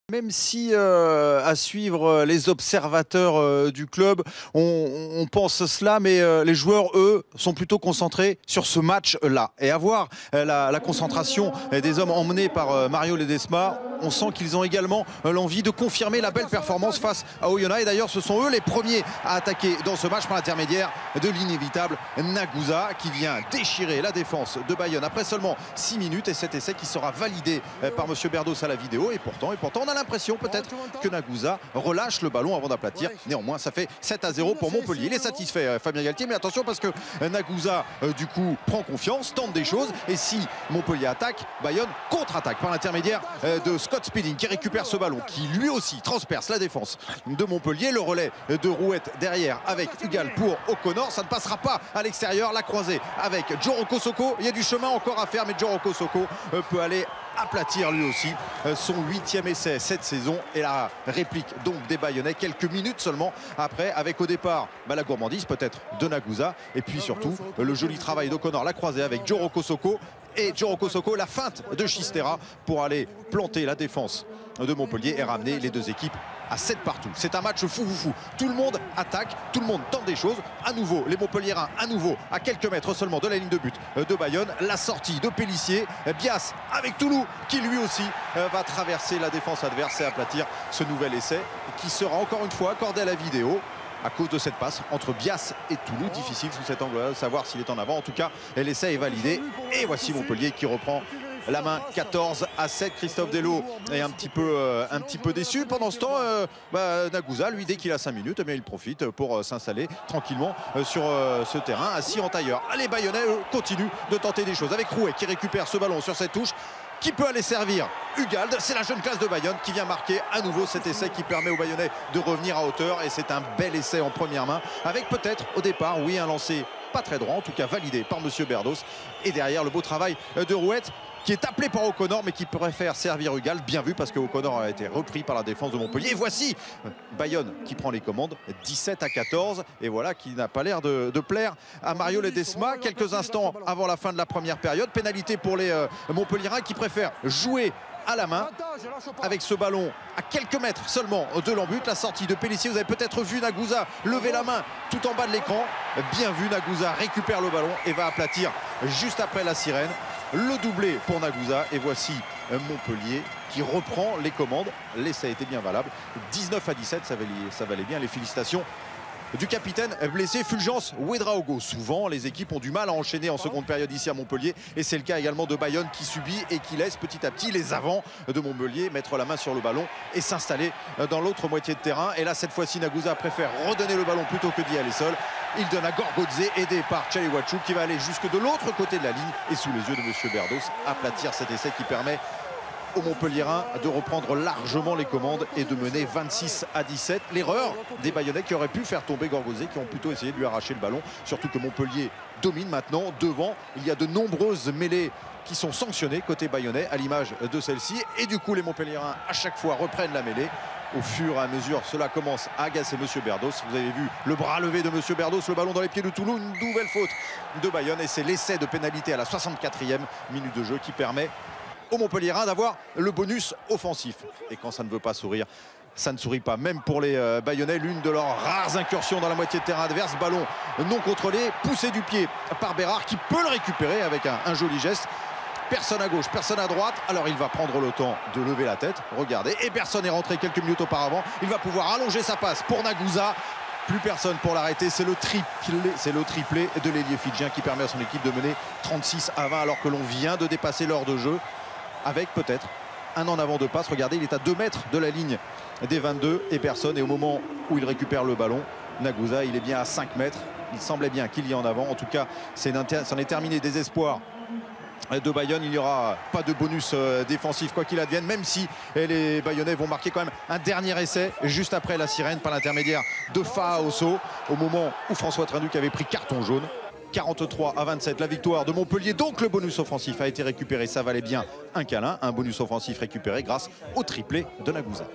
Même si à suivre les observateurs du club, on pense cela, mais les joueurs, eux, sont plutôt concentrés sur ce match-là. Et à voir la concentration des hommes emmenés par Mario Ledesma, on sent qu'ils ont également l'envie de confirmer la belle performance face à Oyonnax. Et d'ailleurs, ce sont eux les premiers à attaquer dans ce match par l'intermédiaire de l'inévitable Nagusa qui vient déchirer la défense de Bayonne après seulement 6 minutes. Et cet essai qui sera validé par M. Berdos à la vidéo. Et pourtant, on a l'impression peut-être que Nagusa relâche le ballon avant d'aplatir. Néanmoins, ça fait 7-0 pour Montpellier. Il est satisfait, Fabien Galtier, mais attention parce que Nagusa, du coup, prend confiance, tente des choses. Et si Montpellier attaque, Bayonne contre-attaque par l'intermédiaire de Scott Speeding qui récupère ce ballon, qui lui aussi transperce la défense de Montpellier. Le relais de Rouette derrière avec Hugal pour O'Connor. Ça ne passera pas à l'extérieur. La croisée avec Djoroko Soko. Il y a du chemin encore à faire, mais Djoroko Soko peut aller aplatir lui aussi son 8e essai cette saison. Et la réplique donc des Bayonnais quelques minutes seulement après, avec au départ la gourmandise peut-être de Nagusa et puis surtout le joli travail d'O'Connor, la croisée avec Djoroko Soko et Djoroko Soko, la feinte de Chistera pour aller planter la défense de Montpellier et ramener les deux équipes à 7 partout. C'est un match fou. Tout le monde attaque, tout le monde tente des choses. À nouveau, les Montpelliérains, à nouveau, à quelques mètres seulement de la ligne de but de Bayonne. La sortie de Pélissier, Bias avec Toulou qui lui aussi va traverser la défense adverse et aplatir ce nouvel essai qui sera encore une fois accordé à la vidéo à cause de cette passe entre Bias et Toulou. Difficile sous cet angle-là de savoir s'il est en avant. En tout cas, l'essai est validé. Et voici Montpellier qui reprend la main 14-7. Christophe Dello est un petit peu déçu. Pendant ce temps, Nagusa, lui, dès qu'il a 5 minutes, il profite pour s'installer tranquillement sur ce terrain, assis en tailleur. Les Bayonnais, eux, continuent de tenter des choses avec Rouet qui récupère ce ballon sur cette touche. Qui peut aller servir Ugald? C'est la jeune classe de Bayonne qui vient marquer à nouveau cet essai qui permet aux Bayonnais de revenir à hauteur. Et c'est un bel essai en première main avec peut-être au départ, oui, un lancer pas très droit, en tout cas validé par M. Berdos. Et derrière, le beau travail de Rouette qui est appelé par O'Connor mais qui préfère servir Ugald. Bien vu parce que O'Connor a été repris par la défense de Montpellier. Et voici Bayonne qui prend les commandes 17-14 et voilà qui n'a pas l'air de plaire à Mario Ledesma. Quelques instants avant la fin de la première période, pénalité pour les Montpelliérains qui préfèrent jouer à la main avec ce ballon à quelques mètres seulement de l'embut. La sortie de Pélissier, vous avez peut-être vu Nagusa lever la main tout en bas de l'écran. Bien vu, Nagusa récupère le ballon et va aplatir juste après la sirène. Le doublé pour Nagusa et voici Montpellier qui reprend les commandes. L'essai a été bien valable. 19-17, ça valait bien. Les félicitations du capitaine blessé Fulgence Ouedraogo. Souvent, les équipes ont du mal à enchaîner en seconde période ici à Montpellier. Et c'est le cas également de Bayonne qui subit et qui laisse petit à petit les avants de Montpellier mettre la main sur le ballon et s'installer dans l'autre moitié de terrain. Et là, cette fois-ci, Nagusa préfère redonner le ballon plutôt que d'y aller seul. Il donne à Gorgodze, aidé par Tchaliwachou, qui va aller jusque de l'autre côté de la ligne. Et sous les yeux de M. Berdos, aplatir cet essai qui permet aux Montpelliérains de reprendre largement les commandes et de mener 26-17. L'erreur des Bayonnais qui auraient pu faire tomber Gorgodze, qui ont plutôt essayé de lui arracher le ballon. Surtout que Montpellier domine maintenant devant. Il y a de nombreuses mêlées qui sont sanctionnées côté Bayonnais à l'image de celle-ci. Et du coup, les Montpelliérains à chaque fois reprennent la mêlée. Au fur et à mesure, cela commence à agacer M. Berdos. Vous avez vu le bras levé de M. Berdos, le ballon dans les pieds de Toulou. Une nouvelle faute de Bayonne et c'est l'essai de pénalité à la 64e minute de jeu qui permet aux Montpelliérains d'avoir le bonus offensif. Et quand ça ne veut pas sourire, ça ne sourit pas. Même pour les Bayonnais, l'une de leurs rares incursions dans la moitié de terrain adverse. Ballon non contrôlé, poussé du pied par Bérard qui peut le récupérer avec un joli geste. Personne à gauche, personne à droite. Alors il va prendre le temps de lever la tête. Regardez, et personne est rentré quelques minutes auparavant. Il va pouvoir allonger sa passe pour Nagusa. Plus personne pour l'arrêter. C'est le triplé de l'ailier fidjien qui permet à son équipe de mener 36-20 alors que l'on vient de dépasser l'heure de jeu. Avec peut-être un en avant de passe. Regardez, il est à 2 mètres de la ligne des 22 et personne. Et au moment où il récupère le ballon, Nagusa, il est bien à 5 mètres. Il semblait bien qu'il y ait en avant. En tout cas, c'en est terminé. Désespoir de Bayonne, il n'y aura pas de bonus défensif quoi qu'il advienne, même si les Bayonnais vont marquer quand même un dernier essai juste après la sirène par l'intermédiaire de Faha Osso au moment où François Trinduc avait pris carton jaune. 43-27, la victoire de Montpellier. Donc le bonus offensif a été récupéré. Ça valait bien un câlin, un bonus offensif récupéré grâce au triplé de Nagusa.